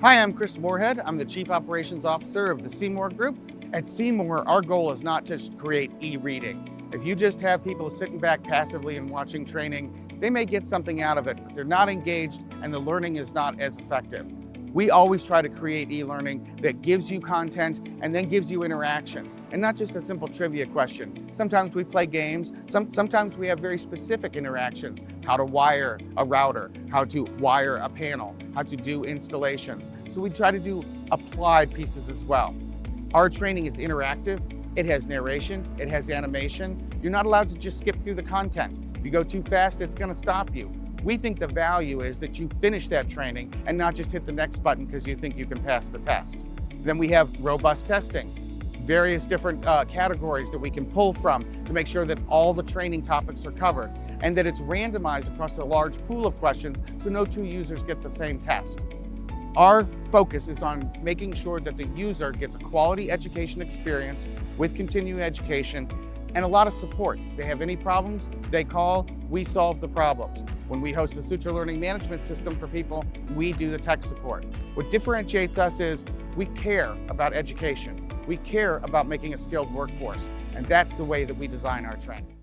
Hi, I'm Chris Moorhead. I'm the Chief Operations Officer of the CMOOR Group. At CMOOR, our goal is not to just create e-reading. If you just have people sitting back passively and watching training, they may get something out of it, but they're not engaged and the learning is not as effective. We always try to create e-learning that gives you content and then gives you interactions, and not just a simple trivia question. Sometimes we play games, sometimes we have very specific interactions, how to wire a router, how to wire a panel, how to do installations. So we try to do applied pieces as well. Our training is interactive, it has narration, it has animation. You're not allowed to just skip through the content. If you go too fast, it's going to stop you. We think the value is that you finish that training and not just hit the next button because you think you can pass the test. Then we have robust testing, various different categories that we can pull from to make sure that all the training topics are covered and that it's randomized across a large pool of questions so no two users get the same test. Our focus is on making sure that the user gets a quality education experience with continuing education and a lot of support. They have any problems, they call, we solve the problems. When we host a Suture Learning Management System for people, we do the tech support. What differentiates us is we care about education. We care about making a skilled workforce, and that's the way that we design our training.